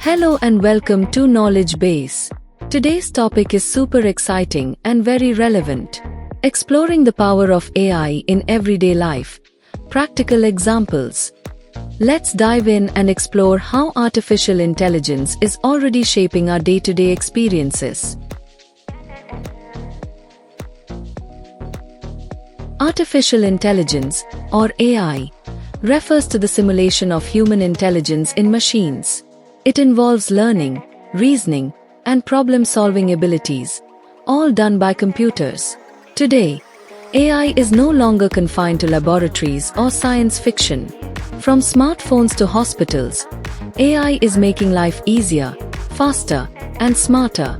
Hello and welcome to Knowledge Base. Today's topic is super exciting and very relevant. Exploring the power of AI in everyday life. Practical examples. Let's dive in and explore how artificial intelligence is already shaping our day-to-day experiences. Artificial intelligence, or AI, refers to the simulation of human intelligence in machines. It involves learning, reasoning, and problem-solving abilities, all done by computers. Today, AI is no longer confined to laboratories or science fiction. From smartphones to hospitals, AI is making life easier, faster, and smarter.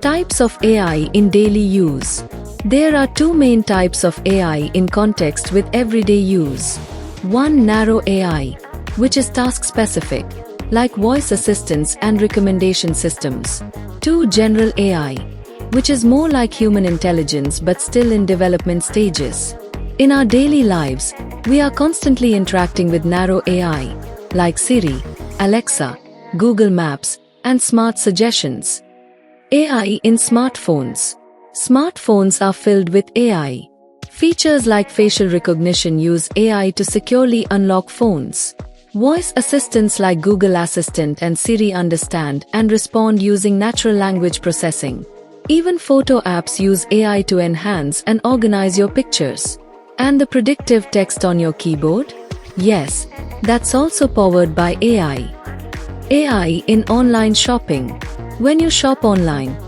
Types of AI in daily use. There are two main types of AI in context with everyday use. One, narrow AI, which is task-specific, like voice assistants and recommendation systems. 2. General AI, which is more like human intelligence but still in development stages. In our daily lives, we are constantly interacting with narrow AI, like Siri, Alexa, Google Maps, and smart suggestions. AI in smartphones. Smartphones are filled with AI. Features like facial recognition use AI to securely unlock phones. Voice assistants like Google Assistant and Siri understand and respond using natural language processing. Even photo apps use AI to enhance and organize your pictures. And the predictive text on your keyboard? Yes, that's also powered by AI. AI in online shopping. When you shop online,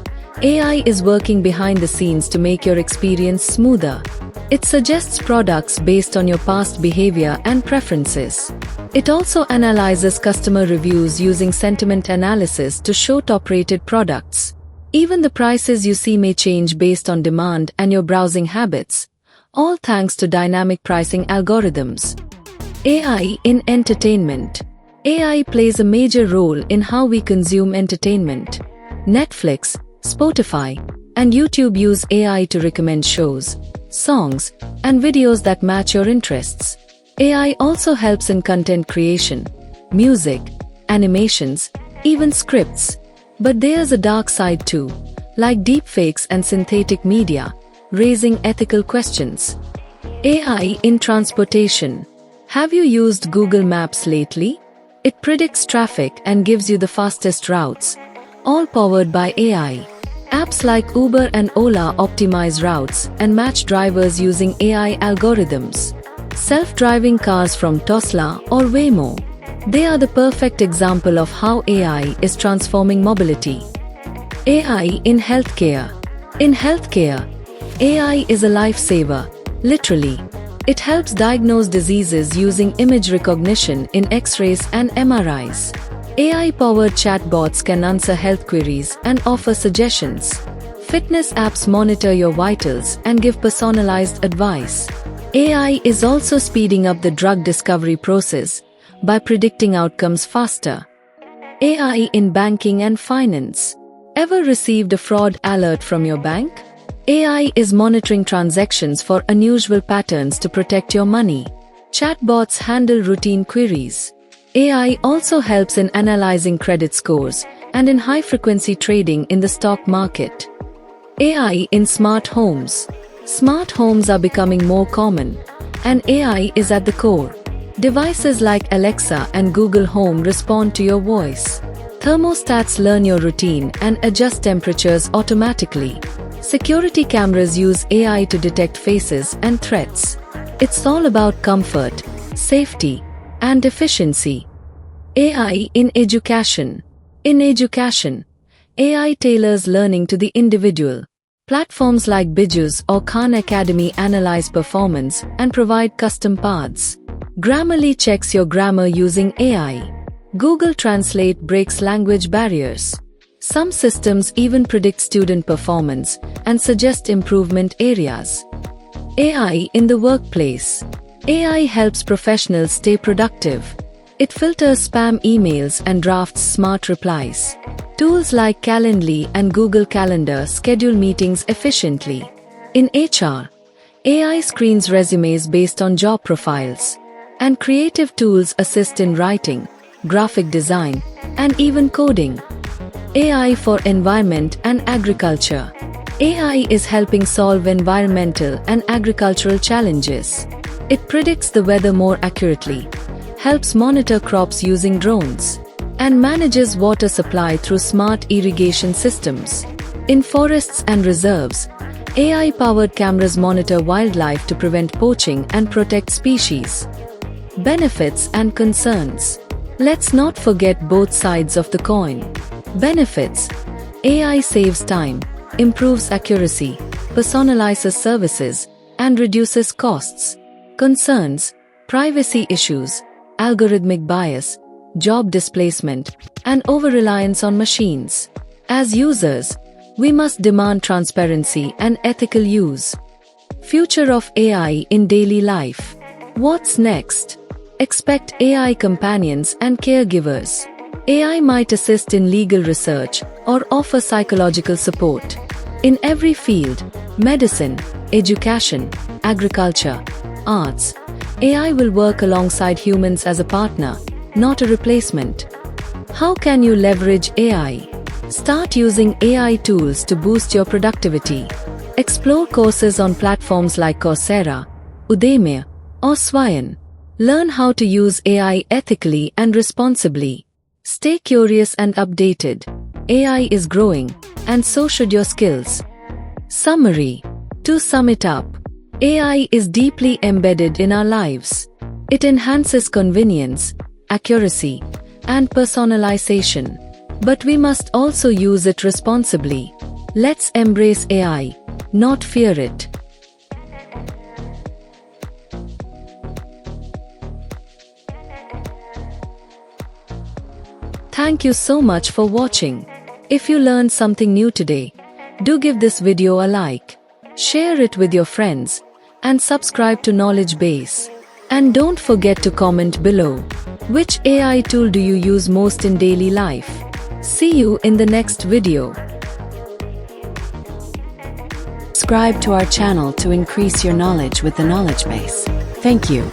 AI is working behind the scenes to make your experience smoother. It suggests products based on your past behavior and preferences. It also analyzes customer reviews using sentiment analysis to show top-rated products. Even the prices you see may change based on demand and your browsing habits, all thanks to dynamic pricing algorithms. AI in entertainment. AI plays a major role in how we consume entertainment. Netflix, Spotify, and YouTube use AI to recommend shows, songs, and videos that match your interests. AI also helps in content creation, music, animations, even scripts. But there's a dark side too, like deepfakes and synthetic media, raising ethical questions. AI in transportation. Have you used Google Maps lately? It predicts traffic and gives you the fastest routes, all powered by AI. Apps like Uber and Ola optimize routes and match drivers using AI algorithms. Self-driving cars from Tesla or Waymo. They are the perfect example of how AI is transforming mobility. AI in healthcare. In healthcare, AI is a lifesaver, literally. It helps diagnose diseases using image recognition in X-rays and MRIs. AI-powered chatbots can answer health queries and offer suggestions. Fitness apps monitor your vitals and give personalized advice. AI is also speeding up the drug discovery process by predicting outcomes faster. AI in banking and finance. Ever received a fraud alert from your bank? AI is monitoring transactions for unusual patterns to protect your money. Chatbots handle routine queries. AI also helps in analyzing credit scores and in high-frequency trading in the stock market. AI in smart homes. Smart homes are becoming more common, and AI is at the core. Devices like Alexa and Google Home respond to your voice. Thermostats learn your routine and adjust temperatures automatically. Security cameras use AI to detect faces and threats. It's all about comfort, safety, and efficiency. AI in education. In education, AI tailors learning to the individual. Platforms like Byju's or Khan Academy analyze performance and provide custom paths. Grammarly checks your grammar using AI. Google Translate breaks language barriers. Some systems even predict student performance and suggest improvement areas. AI in the workplace. AI helps professionals stay productive. It filters spam emails and drafts smart replies. Tools like Calendly and Google Calendar schedule meetings efficiently. In HR, AI screens resumes based on job profiles. And creative tools assist in writing, graphic design, and even coding. AI for environment and agriculture. AI is helping solve environmental and agricultural challenges. It predicts the weather more accurately, helps monitor crops using drones, and manages water supply through smart irrigation systems. In forests and reserves, AI-powered cameras monitor wildlife to prevent poaching and protect species. Benefits and concerns. Let's not forget both sides of the coin. Benefits. AI saves time, improves accuracy, personalizes services, and reduces costs. Concerns. Privacy issues, algorithmic bias, job displacement, and over-reliance on machines. As users, we must demand transparency and ethical use. Future of AI in daily life. What's next? Expect AI companions and caregivers. AI might assist in legal research or offer psychological support. In every field, medicine, education, agriculture, arts, AI will work alongside humans as a partner, not a replacement. How can you leverage AI? Start using AI tools to boost your productivity. Explore courses on platforms like Coursera, Udemy, or Swayam. Learn how to use AI ethically and responsibly. Stay curious and updated. AI is growing, and so should your skills. Summary. To sum it up, AI is deeply embedded in our lives. It enhances convenience, accuracy, and personalization. But we must also use it responsibly. Let's embrace AI, not fear it. Thank you so much for watching. If you learned something new today, do give this video a like, share it with your friends, and subscribe to Knowledge Base. And don't forget to comment below. Which AI tool do you use most in daily life? See you in the next video. Subscribe to our channel to increase your knowledge with the Knowledge Base. Thank you.